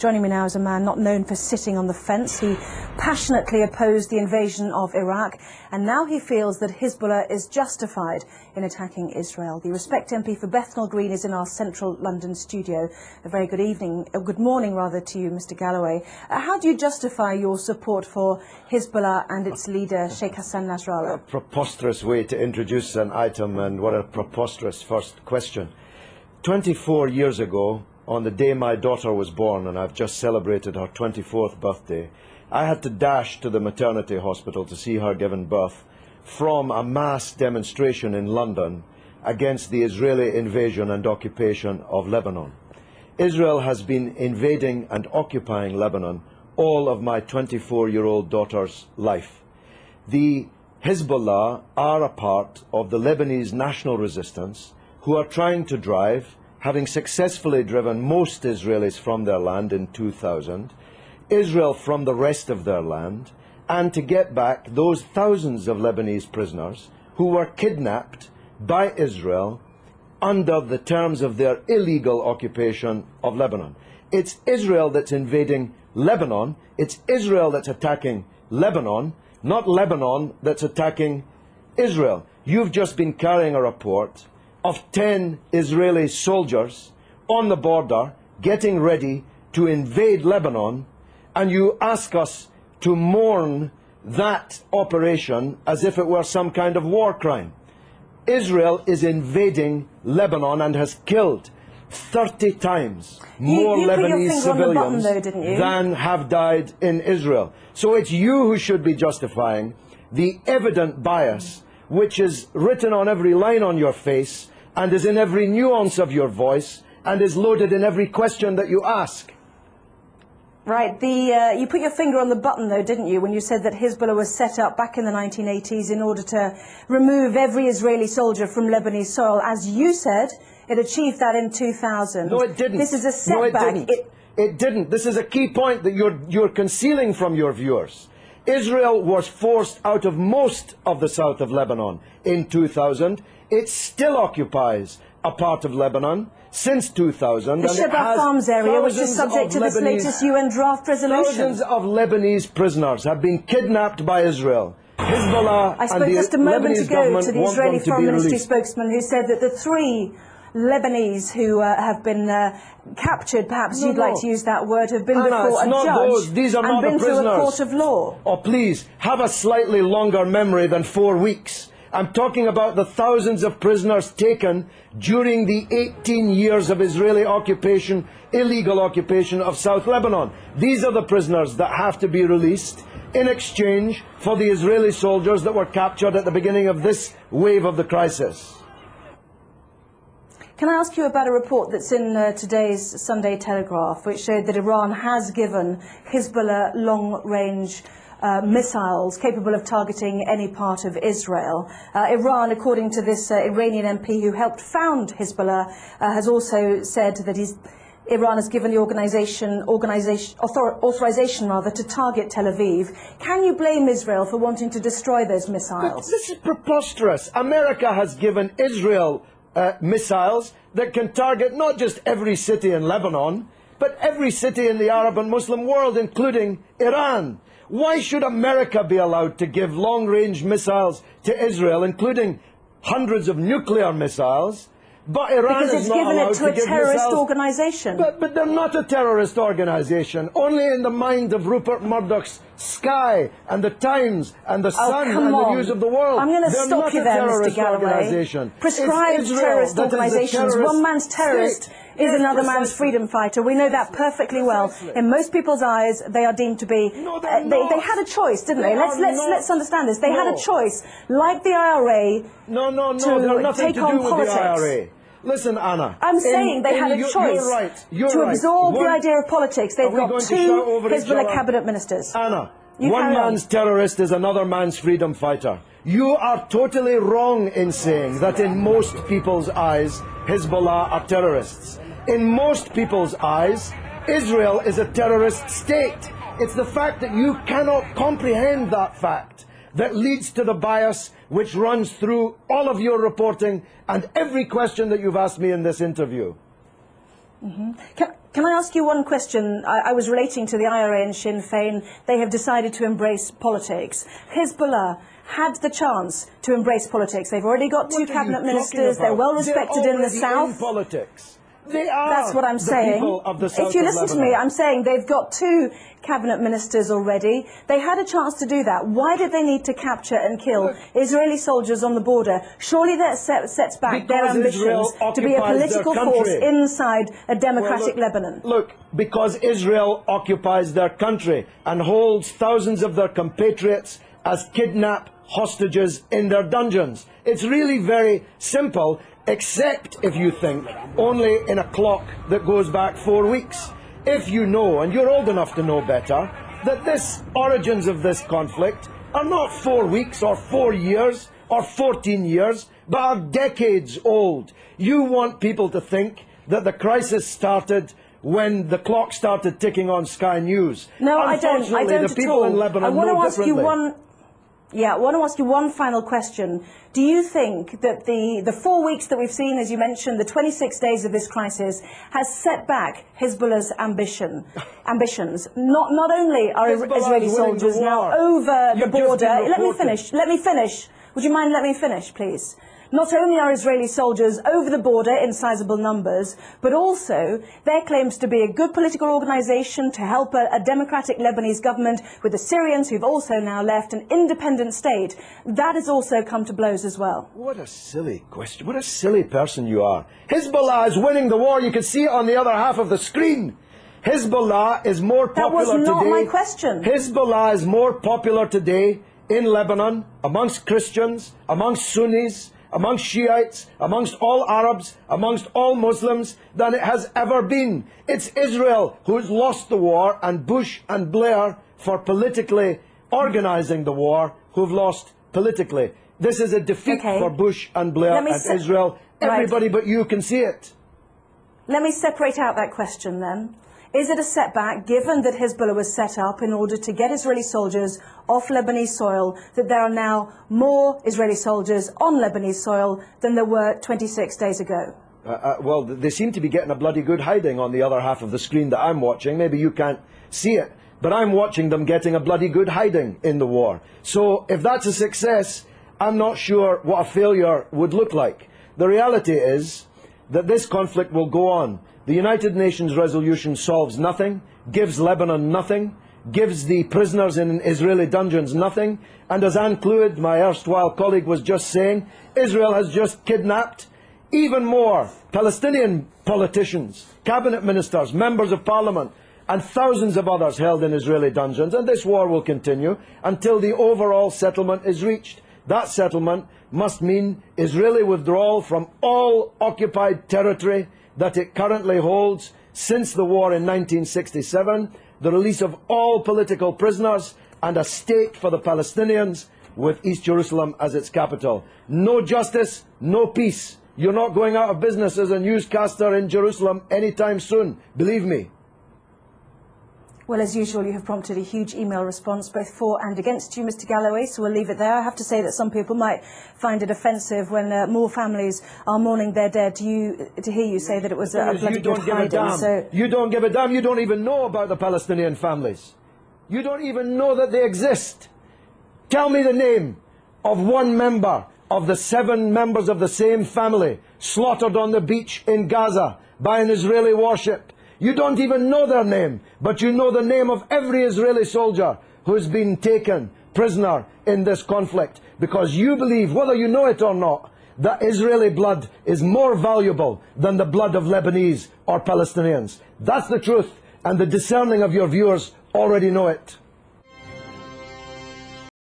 Joining me now is a man not known for sitting on the fence. He passionately opposed the invasion of Iraq, and now he feels that Hezbollah is justified in attacking Israel. The Respect MP for Bethnal Green is in our central London studio. A very good evening, good morning rather, to you, Mr. Galloway. How do you justify your support for Hezbollah and its leader, Sheikh Hassan Nasrallah? A preposterous way to introduce an item, and what a preposterous first question. 24 years ago, on the day my daughter was born, and I've just celebrated her 24th birthday, I had to dash to the maternity hospital to see her given birth from a mass demonstration in London against the Israeli invasion and occupation of Lebanon. Israel has been invading and occupying Lebanon all of my 24-year-old daughter's life. The Hezbollah are a part of the Lebanese national resistance who are trying to drive, having successfully driven most Israelis from their land in 2000, Israel from the rest of their land, and to get back those thousands of Lebanese prisoners who were kidnapped by Israel under the terms of their illegal occupation of Lebanon. It's Israel that's invading Lebanon, it's Israel that's attacking Lebanon, not Lebanon that's attacking Israel. You've just been carrying a report of 10 Israeli soldiers on the border getting ready to invade Lebanon, and you ask us to mourn that operation as if it were some kind of war crime. Israel is invading Lebanon and has killed 30 times more Lebanese civilians than have died in Israel. So it's you who should be justifying the evident bias which is written on every line on your face and is in every nuance of your voice and is loaded in every question that you ask. Right. You put your finger on the button, though, didn't you, when you said that Hezbollah was set up back in the 1980s in order to remove every Israeli soldier from Lebanese soil. As you said, it achieved that in 2000. No, it didn't. This is a setback. No, it didn't. It didn't. This is a key point that you're concealing from your viewers. Israel was forced out of most of the south of Lebanon in 2000. It still occupies a part of Lebanon since 2000. The Shebaa Farms area, which is subject to this latest UN draft resolution. Thousands of Lebanese prisoners have been kidnapped by Israel. Hezbollah I spoke just a moment ago to the Israeli Foreign Ministry spokesman who said that the 3 Lebanese who have been captured, perhaps you'd like to use that word, have been before a judge and been through a court of law. Oh, please, have a slightly longer memory than 4 weeks. I'm talking about the thousands of prisoners taken during the 18 years of Israeli occupation, illegal occupation of South Lebanon. These are the prisoners that have to be released in exchange for the Israeli soldiers that were captured at the beginning of this wave of the crisis. Can I ask you about a report that's in today's Sunday Telegraph, which showed that Iran has given Hezbollah long-range missiles capable of targeting any part of Israel. Iran, according to this Iranian MP who helped found Hezbollah, has also said that Iran has given the authorization to target Tel Aviv. Can you blame Israel for wanting to destroy those missiles? But this is preposterous. America has given Israel missiles that can target not just every city in Lebanon, but every city in the Arab and Muslim world, including Iran. Why should America be allowed to give long-range missiles to Israel, including hundreds of nuclear missiles, but Iran is not allowed to give missiles? Because it's given it to a terrorist organisation. But they're not a terrorist organisation. Only in the mind of Rupert Murdoch's Sky and the Times and the Sun and the News of the World. I'm going to stop you there, Mr. Galloway. Prescribed terrorist organisations. One man's terrorist is another man's freedom fighter. We know that perfectly well. In most people's eyes, they are deemed to be. They had a choice, didn't they? Let's understand this. They had a choice, like the IRA, to take on politics. Listen, Anna. I'm saying they had a choice to absorb the idea of politics. They've got 2 Hezbollah cabinet ministers. Anna, one man's terrorist is another man's freedom fighter. You are totally wrong in saying that in most people's eyes, Hezbollah are terrorists. In most people's eyes, Israel is a terrorist state. It's the fact that you cannot comprehend that fact that leads to the bias which runs through all of your reporting and every question that you've asked me in this interview. Can I ask you one question? I was relating to the IRA and Sinn Féin. They have decided to embrace politics. Hezbollah had the chance to embrace politics. They've already got two cabinet ministers. They're well respected in the south. In politics. They are. That's what I'm saying. People of the south if you of listen to Lebanon. me, I'm saying they've got two cabinet ministers already. They had a chance to do that. Why did they need to capture and kill Israeli soldiers on the border? Surely that sets back their ambitions to be a political force inside a democratic Lebanon. Look, because Israel occupies their country and holds thousands of their compatriots as kidnapped hostages in their dungeons. It's really very simple, except if you think only in a clock that goes back 4 weeks. If you know, and you're old enough to know better, that the origins of this conflict are not 4 weeks or 4 years or 14 years, but are decades old. You want people to think that the crisis started when the clock started ticking on Sky News. No, I don't. I don't the people in Lebanon I want to know ask you differently. I want to ask you one final question. Do you think that the 4 weeks that we've seen, as you mentioned, the 26 days of this crisis, has set back Hezbollah's ambitions? Not only are Israeli soldiers now over the border. Let me finish. Would you mind letting me finish, please? Not only are Israeli soldiers over the border in sizable numbers, but also there claims to be a good political organisation to help a democratic Lebanese government with the Syrians who've also now left an independent state. That has also come to blows as well. What a silly question. What a silly person you are. Hezbollah is winning the war. You can see it on the other half of the screen. Hezbollah is more popular today. That was not my question. Hezbollah is more popular today in Lebanon, amongst Christians, amongst Sunnis, amongst Shiites, amongst all Arabs, amongst all Muslims, than it has ever been. It's Israel who's lost the war, and Bush and Blair, for politically organising the war, who've lost politically. This is a defeat for Bush and Blair and Israel. Everybody but you can see it. Let me separate out that question then. Is it a setback, given that Hezbollah was set up in order to get Israeli soldiers off Lebanese soil, that there are now more Israeli soldiers on Lebanese soil than there were 26 days ago? Well, they seem to be getting a bloody good hiding on the other half of the screen that I'm watching. Maybe you can't see it, but I'm watching them getting a bloody good hiding in the war. So if that's a success, I'm not sure what a failure would look like. The reality is that this conflict will go on. The United Nations resolution solves nothing, gives Lebanon nothing, gives the prisoners in Israeli dungeons nothing, and as Anne Clewid, my erstwhile colleague, was just saying, Israel has just kidnapped even more Palestinian politicians, cabinet ministers, members of parliament, and thousands of others held in Israeli dungeons, and this war will continue until the overall settlement is reached. That settlement must mean Israeli withdrawal from all occupied territory that it currently holds since the war in 1967, the release of all political prisoners, and a state for the Palestinians with East Jerusalem as its capital. No justice, no peace. You're not going out of business as a newscaster in Jerusalem anytime soon, believe me. Well, as usual, you have prompted a huge email response, both for and against you, Mr. Galloway, so we'll leave it there. I have to say that some people might find it offensive when more families are mourning their dead to hear you say that it was a bloody good hiding. So you don't give a damn. You don't even know about the Palestinian families. You don't even know that they exist. Tell me the name of one member of the 7 members of the same family slaughtered on the beach in Gaza by an Israeli warship. You don't even know their name, but you know the name of every Israeli soldier who's been taken prisoner in this conflict, because you believe, whether you know it or not, that Israeli blood is more valuable than the blood of Lebanese or Palestinians. That's the truth, and the discerning of your viewers already know it.